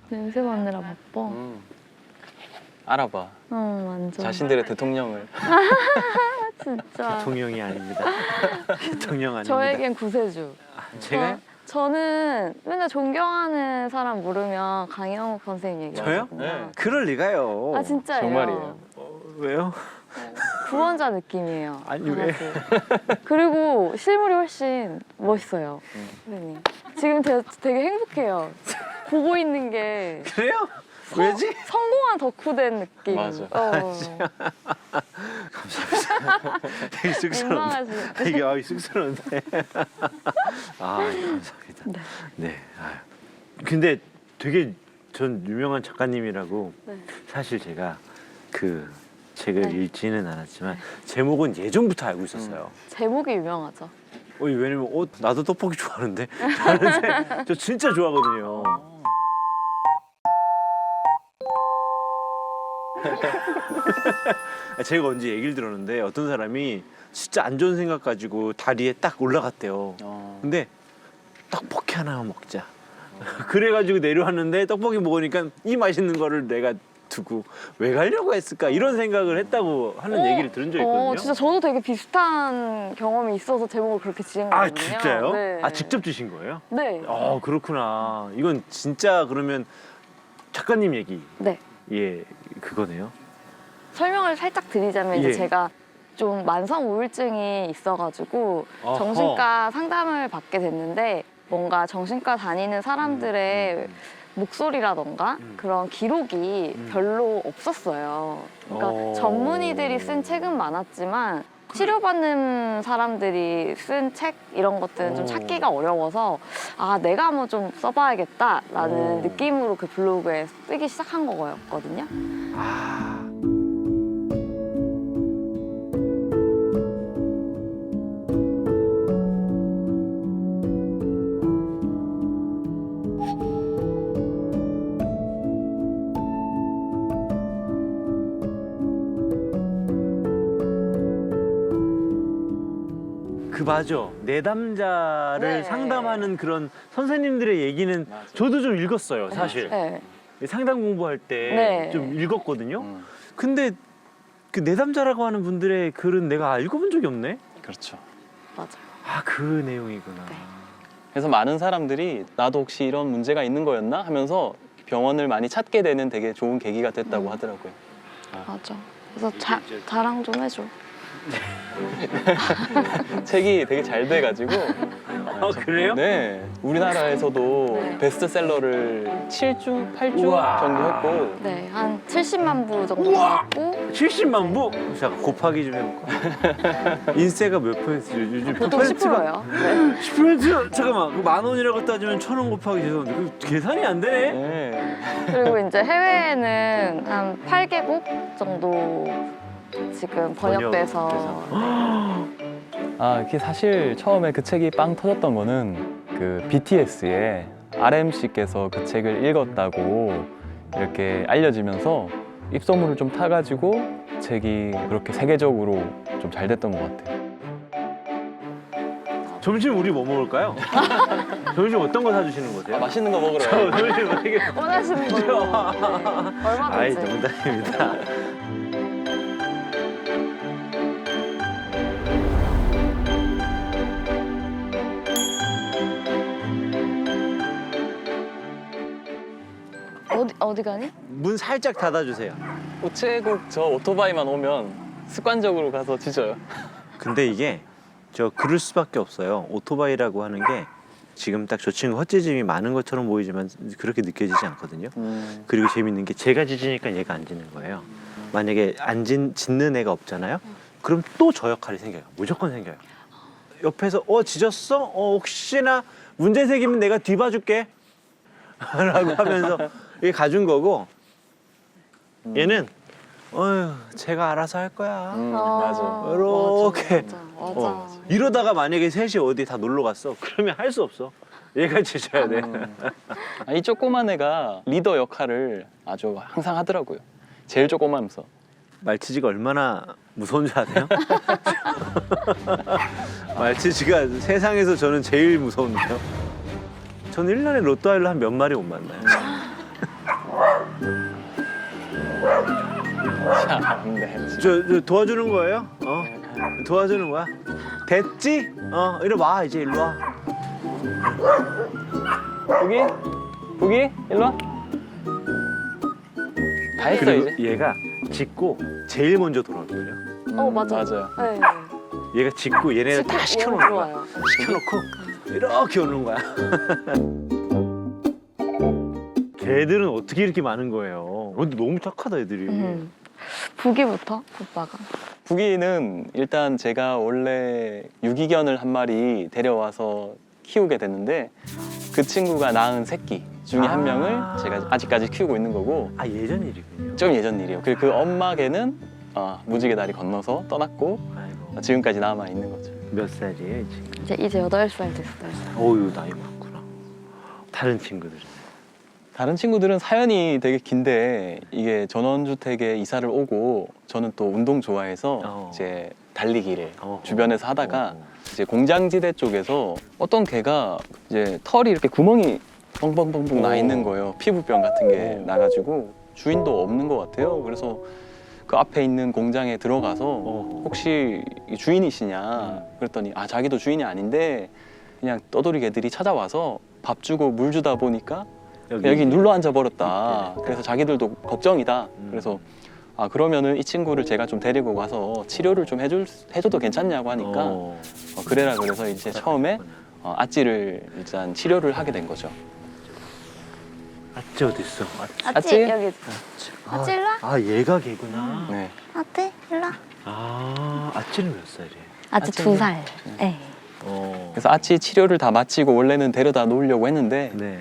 냄새 맡느라 바빠. 알아봐. 완전. 자신들의 대통령을. 진짜. 대통령이 아닙니다. 대통령 아닙니다. 저에겐 구세주. 제가요? 저는 맨날 존경하는 사람 물으면 강영욱 선생님 얘기하거든요. 저요? 네. 그럴 리가요. 아 진짜예요? 정말이에요. 왜요? 구원자 느낌이에요. 아니, 왜? 그리고 실물이 훨씬 멋있어요. 선생님. 지금 되게 행복해요. 보고 있는 게 그래요? 왜지? 성공한 덕후된 느낌. 맞아. 감사합니다. 되게 쑥스러운데. 민망하지. 되게 쑥스러운데. 감사합니다. 네. 네. 근데 되게 전 유명한 작가님이라고 네. 사실 제가 그 책을 네. 읽지는 않았지만 제목은 예전부터 알고 있었어요. 제목이 유명하죠. 왜냐면 나도 떡볶이 좋아하는데 저 진짜 좋아하거든요. 제가 언제 얘기를 들었는데 어떤 사람이 진짜 안 좋은 생각 가지고 다리에 딱 올라갔대요. 근데 떡볶이 하나만 먹자. 그래가지고 내려왔는데 떡볶이 먹으니까 이 맛있는 거를 내가 두고 왜 가려고 했을까 이런 생각을 했다고 하는 얘기를 들은 적이 있거든요. 진짜 저도 되게 비슷한 경험이 있어서 제목을 그렇게 지은 거거든요. 진짜요? 네. 직접 주신 거예요? 네. 그렇구나. 이건 진짜 그러면 작가님 얘기. 네. 예, 그거네요. 설명을 살짝 드리자면 이제 예. 제가 좀 만성 우울증이 있어가지고 어허. 정신과 상담을 받게 됐는데 뭔가 정신과 다니는 사람들의 목소리라던가 그런 기록이 별로 없었어요. 그러니까 전문의들이 쓴 책은 많았지만 치료받는 사람들이 쓴 책 이런 것들은 좀 찾기가 어려워서 내가 한번 좀 써봐야겠다라는 느낌으로 그 블로그에 쓰기 시작한 거였거든요. 맞아. 내담자를 네. 상담하는 그런 선생님들의 얘기는 맞아. 저도 좀 읽었어요, 사실. 네. 상담 공부할 때 좀 네. 읽었거든요. 근데 그 내담자라고 하는 분들의 글은 내가 읽어본 적이 없네. 그렇죠. 맞아요. 그 내용이구나. 네. 그래서 많은 사람들이 나도 혹시 이런 문제가 있는 거였나 하면서 병원을 많이 찾게 되는 되게 좋은 계기가 됐다고 하더라고요. 맞아. 그래서 자랑 좀 해줘. 책이 되게 잘 돼가지고 그래요? 네, 우리나라에서도 네. 베스트셀러를 7주, 8주 우와. 정도 했고 네, 한 70만 부 정도 나왔고 70만 부? 잠깐 곱하기 좀 해볼까? 인세가 몇 퍼센트죠? 요즘 보통 10%예요. 네. 10%? 잠깐만, 그 10,000원이라고 따지면 1,000원 곱하기 죄송한데 그 계산이 안 되네? 네. 그리고 이제 해외에는 한 8개국 정도 지금 번역돼서 그게 사실 처음에 그 책이 빵 터졌던 거는 그 BTS의 RM씨께서 그 책을 읽었다고 이렇게 알려지면서 입소문을 좀 타가지고 책이 그렇게 세계적으로 좀 잘 됐던 것 같아요. 점심 우리 뭐 먹을까요? 점심 어떤 거 사주시는 거세요? 맛있는 거 먹으러 가요. 점심 어떻게? 원하시는 걸로 네, 아이, 얼마든지. 농담입니다. 어디 가니? 문 살짝 닫아주세요. 우체국 저 오토바이만 오면 습관적으로 가서 짖어요. 근데 이게 그럴 수밖에 없어요. 오토바이라고 하는 게 지금 딱 저 친구 헛짖음이 많은 것처럼 보이지만 그렇게 느껴지지 않거든요. 그리고 재밌는 게 제가 짖으니까 얘가 안 짖는 거예요. 만약에 짖는 애가 없잖아요. 그럼 또 저 역할이 생겨요. 무조건 생겨요. 옆에서 짖었어? 혹시나 문제 생기면 내가 뒤봐줄게 라고 하면서 이게 가준 거고, 얘는 제가 알아서 할 거야. 맞아. 이렇게. 맞아. 이러다가 만약에 셋이 어디 다 놀러 갔어. 그러면 할 수 없어. 얘가 짖어야 돼. 이 조그만 애가 리더 역할을 아주 항상 하더라고요. 제일 조그마면서. 말치즈가 얼마나 무서운 줄 아세요? 말치즈가 세상에서 저는 제일 무서운데요. 저는 1년에 로또알을 한 몇 마리 못 만나요. 자, 네. 저 도와주는 거예요? 도와주는 거야? 됐지? 이리 와 이제 일로 와. 부기, 일로 와. 다 했어 그리고 이제. 얘가 짖고 제일 먼저 돌아올걸요? 맞아요. 네. 얘가 짖고 얘네들 다 시켜놓는 거야. 들어와요. 시켜놓고 이렇게 오는 거야. 걔들은 어떻게 이렇게 많은 거예요? 근데 너무 착하다 애들이. 부기부터 오빠가. 부기는 일단 제가 원래 유기견을 한 마리 데려와서 키우게 됐는데 그 친구가 낳은 새끼 중에 한 명을 제가 아직까지 키우고 있는 거고 아 예전 일이군요. 좀 예전 일이에요. 그리고 그 엄마 개는 무지개 다리 건너서 떠났고 아이고 지금까지 남아 있는 거죠. 몇 살이에요 이 친구? 이제 8살 됐어요. 어유 나이 많구나. 다른 친구들은? 다른 친구들은 사연이 되게 긴데 이게 전원주택에 이사를 오고 저는 또 운동 좋아해서 이제 달리기를 주변에서 하다가 이제 공장지대 쪽에서 어떤 개가 이제 털이 이렇게 구멍이 뻥뻥뻥뻥 나 있는 거예요. 피부병 같은 게 나가지고 주인도 없는 것 같아요. 그래서 그 앞에 있는 공장에 들어가서 혹시 이 주인이시냐 그랬더니 자기도 주인이 아닌데 그냥 떠돌이 개들이 찾아와서 밥 주고 물 주다 보니까 여기 눌러 앉아 버렸다. 그래서 자기들도 걱정이다. 그래서 그러면은 이 친구를 제가 좀 데리고 가서 치료를 좀 해줘도 괜찮냐고 하니까 그래라 그래서 이제 처음에 아찌를 일단 치료를 하게 된 거죠. 아찌 어디 있어? 아찌 여기. 아찌 일로 와. 얘가 걔구나. 네. 아찌 일로 와. 아찌는 몇 살이에요? 아찌 2살. 네. 그래서 아찌 치료를 다 마치고 원래는 데려다 놓으려고 했는데 네.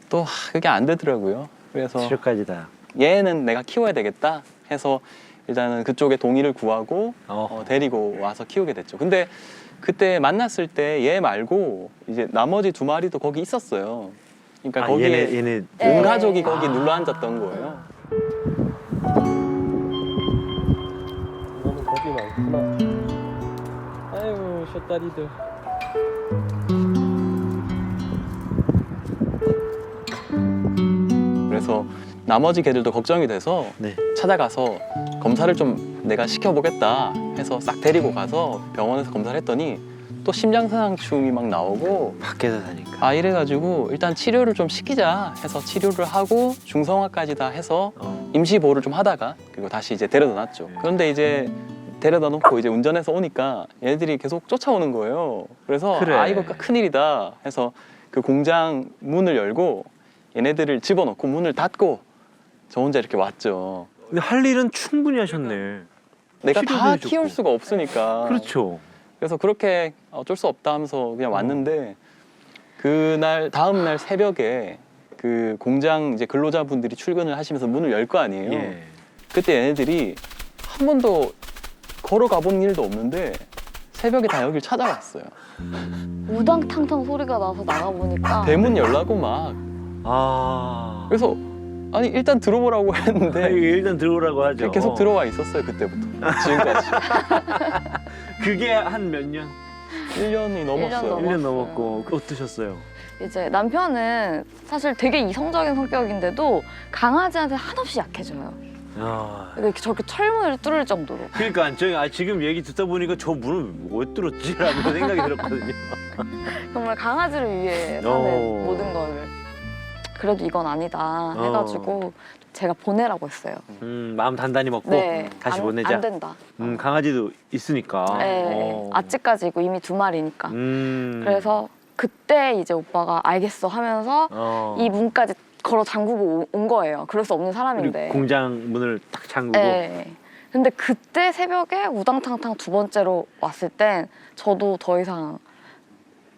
또 그게 안 되더라고요. 그래서 치료까지 다. 얘는 내가 키워야 되겠다 해서 일단은 그쪽에 동의를 구하고 어허. 데리고 와서 키우게 됐죠. 근데 그때 만났을 때 얘 말고 이제 나머지 2마리도 거기 있었어요. 그러니까 거기에 얘네 온 가족이 거기 눌러 앉았던 거예요. 너무 겁이 많구나. 아이고 쇼다리들. 그래서 나머지 개들도 걱정이 돼서 네. 찾아가서 검사를 좀 내가 시켜보겠다 해서 싹 데리고 가서 병원에서 검사를 했더니 또 심장상충이 막 나오고 밖에서 사니까. 이래가지고 일단 치료를 좀 시키자 해서 치료를 하고 중성화까지 다 해서 임시보호를 좀 하다가 그리고 다시 이제 데려다 놨죠. 그런데 이제 데려다 놓고 이제 운전해서 오니까 얘네들이 계속 쫓아오는 거예요. 그래서 그래. 이거 큰일이다 해서 그 공장 문을 열고 얘네들을 집어넣고 문을 닫고 저 혼자 이렇게 왔죠. 근데 할 일은 충분히 하셨네. 내가 치료도 다 해줬고. 키울 수가 없으니까. 그렇죠. 그래서 그렇게 어쩔 수 없다 하면서 그냥 왔는데 그날 다음 날 새벽에 그 공장 이제 근로자분들이 출근을 하시면서 문을 열 거 아니에요. 예. 그때 얘네들이 한 번도 걸어가 본 일도 없는데 새벽에 다 여길 찾아왔어요. 우당탕탕 소리가 나서 나가보니까 대문 열라고 막. 그래서 아니 일단 들어보라고 했는데 일단 들어오라고 하죠. 계속 들어와 있었어요 그때부터 지금까지. 그게 한 몇 년? 1년이 넘었어요. 1년 넘었고 어떠셨어요? 이제 남편은 사실 되게 이성적인 성격인데도 강아지한테 한없이 약해져요. 이렇게 저렇게 철문을 뚫을 정도로. 그러니까 지금 얘기 듣다 보니까 저 문을 왜 뚫었지라는 생각이 들었거든요. 정말 강아지를 위해 사는 모든 걸. 그래도 이건 아니다 해가지고 제가 보내라고 했어요. 마음 단단히 먹고 다시 보내자. 안 된다. 강아지도 있으니까. 네, 아직까지고 이미 2마리니까. 그래서 그때 이제 오빠가 알겠어 하면서 이 문까지 걸어 잠그고 온 거예요. 그럴 수 없는 사람인데. 공장 문을 딱 잠그고. 네. 근데 그때 새벽에 우당탕탕 2번째로 왔을 땐 저도 더 이상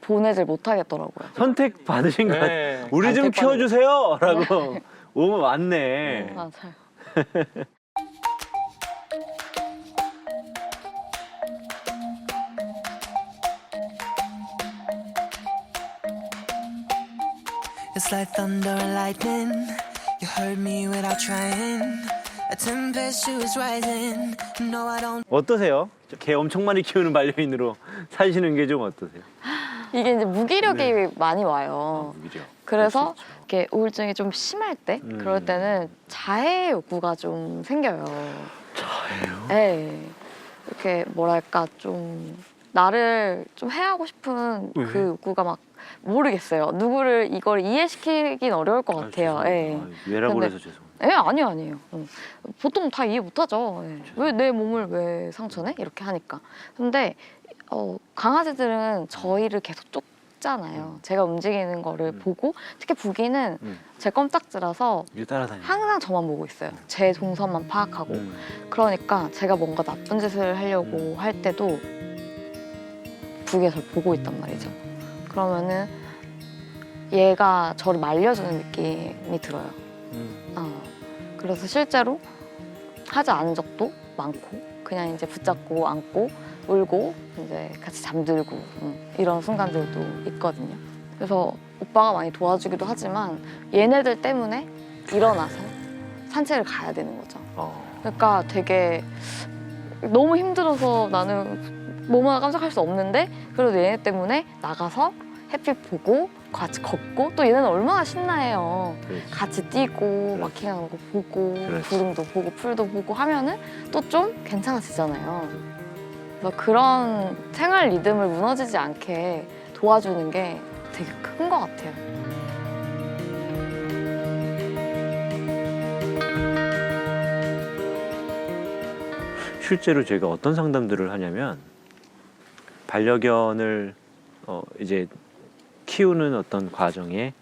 보내질 못하겠더라고요. 선택 받으신 것 네, 같아요. 우리 좀 키워주세요 라고 오면 왔네. 맞아요. It's like thunder and lightning. You heard me without trying. A tempestuous rising. No, I don't. 어떠세요? 개 엄청 많이 키우는 반려인으로 사시는 게 좀 어떠세요? 이게 이제 무기력이 많이 와요. 무기력. 그래서 그럴 수 있죠. 이렇게 우울증이 좀 심할 때 그럴 음. 때는 자해 욕구가 좀 생겨요. 자해요? 네. 이렇게 뭐랄까 좀 나를 좀 해하고 싶은 왜? 그 욕구가 막 모르겠어요. 누구를 이걸 이해시키긴 어려울 것 같아요. 예. 왜라고 근데- 그래서 죄송합니다. 아니에요. 보통 다 이해 못하죠. 왜 내 몸을 왜 상처내? 이렇게 하니까. 근데 강아지들은 저희를 계속 쫓잖아요. 제가 움직이는 거를 보고 특히 부기는 제 껌딱지라서 이게 따라다니는 항상 저만 보고 있어요. 제 동선만 파악하고. 그러니까 제가 뭔가 나쁜 짓을 하려고 할 때도 부기가 저를 보고 있단 말이죠. 그러면은 얘가 저를 말려주는 느낌이 들어요. 그래서 실제로 하지 않은 적도 많고 그냥 이제 붙잡고 안고 울고 이제 같이 잠들고 이런 순간들도 있거든요. 그래서 오빠가 많이 도와주기도 하지만 얘네들 때문에 일어나서 산책을 가야 되는 거죠. 그러니까 되게 너무 힘들어서 나는 뭐만 깜짝할 수 없는데 그래도 얘네 때문에 나가서 햇빛 보고 같이 걷고 또 얘네는 얼마나 신나해요. 같이 뛰고 마킹하는 거 보고 그렇지. 구름도 보고 풀도 보고 하면은 또 좀 괜찮아지잖아요. 그래서 그런 생활 리듬을 무너지지 않게 도와주는 게 되게 큰 것 같아요. 실제로 제가 어떤 상담들을 하냐면 반려견을 이제 키우는 어떤 과정에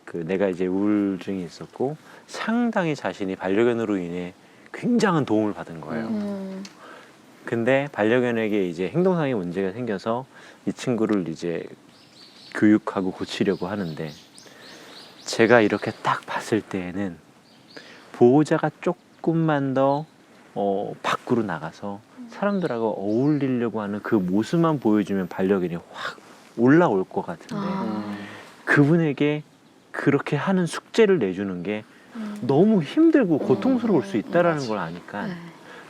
그 내가 이제 우울증이 있었고 상당히 자신이 반려견으로 인해 굉장한 도움을 받은 거예요. 근데 반려견에게 이제 행동상의 문제가 생겨서 이 친구를 이제 교육하고 고치려고 하는데 제가 이렇게 딱 봤을 때에는 보호자가 조금만 더 밖으로 나가서 사람들하고 어울리려고 하는 그 모습만 보여주면 반려견이 확 올라올 것 같은데 그분에게 그렇게 하는 숙제를 내주는 게 너무 힘들고 고통스러울 수 있다라는 걸 아니까 네.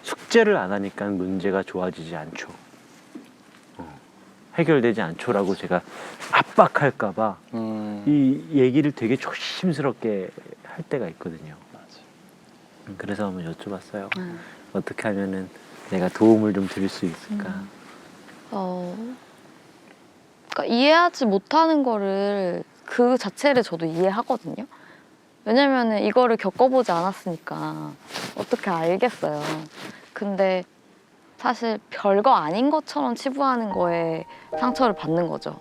숙제를 안 하니까 문제가 좋아지지 않죠. 해결되지 않죠라고 제가 압박할까봐 이 얘기를 되게 조심스럽게 할 때가 있거든요. 그래서 한번 여쭤봤어요. 어떻게 하면은 내가 도움을 좀 드릴 수 있을까? 그러니까 이해하지 못하는 거를 그 자체를 저도 이해하거든요. 왜냐면은 이거를 겪어보지 않았으니까 어떻게 알겠어요. 근데 사실 별거 아닌 것처럼 치부하는 거에 상처를 받는 거죠.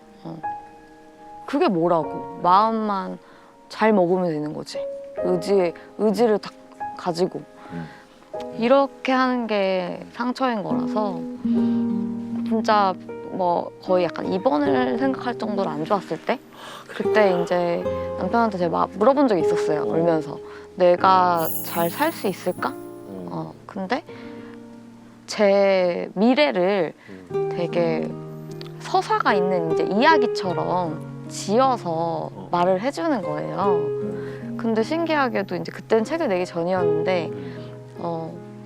그게 뭐라고? 마음만 잘 먹으면 되는 거지. 의지를 딱 가지고. 이렇게 하는 게 상처인 거라서 진짜 뭐 거의 약간 입원을 생각할 정도로 안 좋았을 때 그때 이제 남편한테 제가 막 물어본 적이 있었어요. 울면서 내가 잘 살 수 있을까? 근데 제 미래를 되게 서사가 있는 이제 이야기처럼 지어서 말을 해주는 거예요. 근데 신기하게도 이제 그때는 책을 내기 전이었는데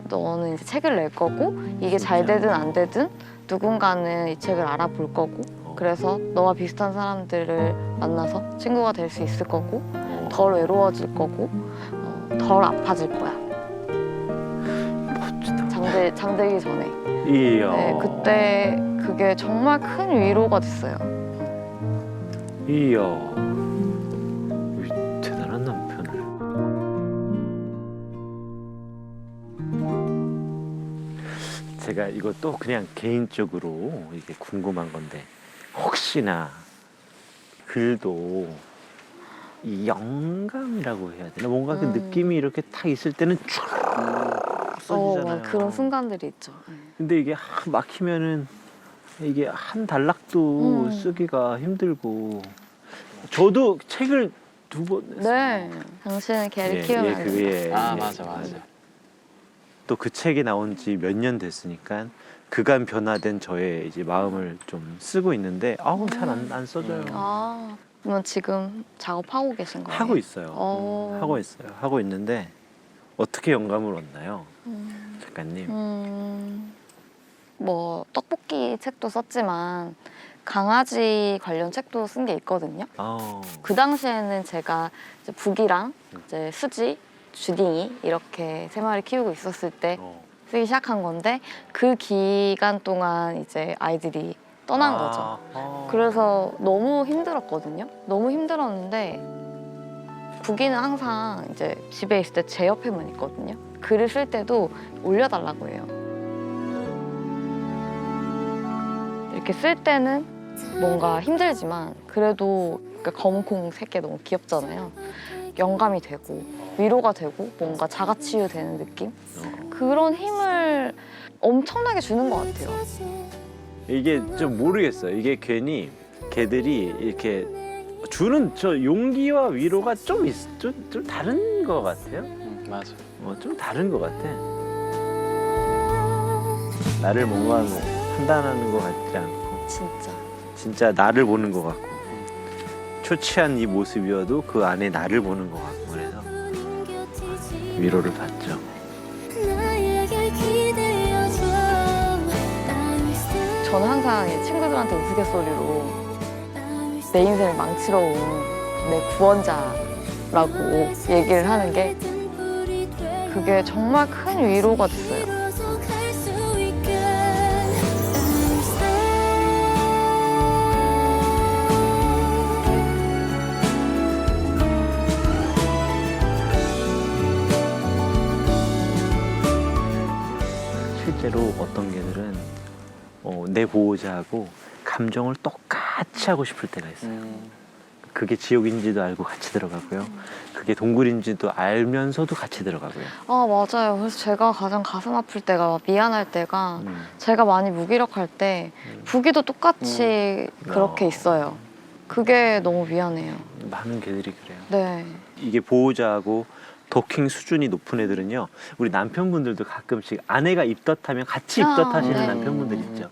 너는 이제 책을 낼 거고 이게 잘 되든 안 되든 누군가는 이 책을 알아볼 거고 그래서 너와 비슷한 사람들을 만나서 친구가 될 수 있을 거고 덜 외로워질 거고 덜 아파질 거야. 멋지다. 잠들기 전에. 이야. 네, 그때 그게 정말 큰 위로가 됐어요. 이야. 우리 대단한 남편을. 제가 이것도 그냥 개인적으로 이게 궁금한 건데 혹시나 글도 이 영감이라고 해야 되나? 뭔가 그 느낌이 이렇게 딱 있을 때는 쭉 써지잖아요. 그런 순간들이 있죠. 네. 근데 이게 막히면은 이게 한 단락도 쓰기가 힘들고 저도 책을 2번 냈어요. 네, 당신은 개를 키우면 안 된다. 맞아. 또 그 책이 나온 지 몇 년 됐으니까 그간 변화된 저의 이제 마음을 좀 쓰고 있는데 잘 안 써져요. 그러면 지금 작업하고 계신 거예요? 하고 있어요. 어. 하고 있어요. 하고 있는데 어떻게 영감을 얻나요, 작가님? 뭐 떡볶이 책도 썼지만 강아지 관련 책도 쓴 게 있거든요. 그 당시에는 제가 이제 북이랑 이제 수지, 주딩이 이렇게 세 마리 키우고 있었을 때 쓰기 시작한 건데 그 기간 동안 이제 아이들이 떠난 거죠. 그래서 너무 힘들었거든요. 너무 힘들었는데 북이는 항상 이제 집에 있을 때 제 옆에만 있거든요. 글을 쓸 때도 올려달라고 해요. 이렇게 쓸 때는 뭔가 힘들지만 그래도 검은콩 새끼 너무 귀엽잖아요. 영감이 되고 위로가 되고 뭔가 자가치유되는 느낌? 그런 힘을 엄청나게 주는 것 같아요. 이게 좀 모르겠어요. 이게 괜히 걔들이 이렇게 주는 저 용기와 위로가 좀 다른 것 같아요. 맞아. 좀 다른 것 같아. 나를 뭔가 뭐 판단하는 것 같지 않고 진짜 나를 보는 것 같고 초췌한 이 모습이어도 그 안에 나를 보는 것 같고 그래서 위로를 받죠. 저는 항상 친구들한테 우스갯소리로 내 인생을 망치러 온 내 구원자라고 얘기를 하는 게 그게 정말 큰 위로가 됐어요. 실제로 어떤 개들은 내 보호자하고 감정을 똑같이 하고 싶을 때가 있어요. 그게 지옥인지도 알고 같이 들어가고요. 그게 동굴인지도 알면서도 같이 들어가고요. 아, 맞아요. 그래서 제가 가장 가슴 아플 때가 미안할 때가 제가 많이 무기력할 때 부기도 똑같이 그렇게 있어요. 그게 너무 미안해요. 많은 개들이 그래요. 네. 이게 보호자하고 도킹 수준이 높은 애들은요. 우리 남편분들도 가끔씩 아내가 입덧하면 같이 입덧하시는 네. 남편분들 있죠.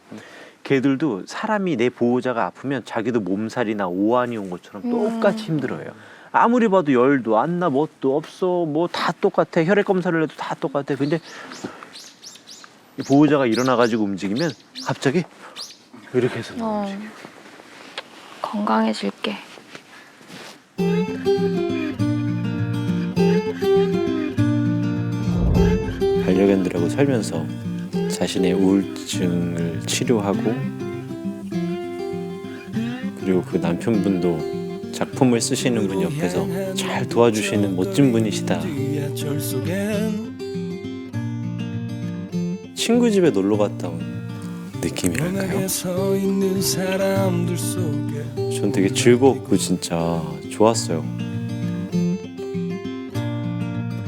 걔들도 사람이 내 보호자가 아프면 자기도 몸살이나 오한이 온 것처럼 똑같이 힘들어요. 아무리 봐도 열도 안 나, 뭣도 없어, 뭐 다 똑같아. 혈액 검사를 해도 다 똑같아. 근데 이 보호자가 일어나가지고 움직이면 갑자기 이렇게 해서 움직여. 건강해질게. 반려견들하고 살면서 자신의 우울증을 치료하고 그리고 그 남편분도 작품을 쓰시는 분 옆에서 잘 도와주시는 멋진 분이시다. 친구 집에 놀러 갔다 온 느낌이랄까요? 전 되게 즐겁고 진짜 좋았어요.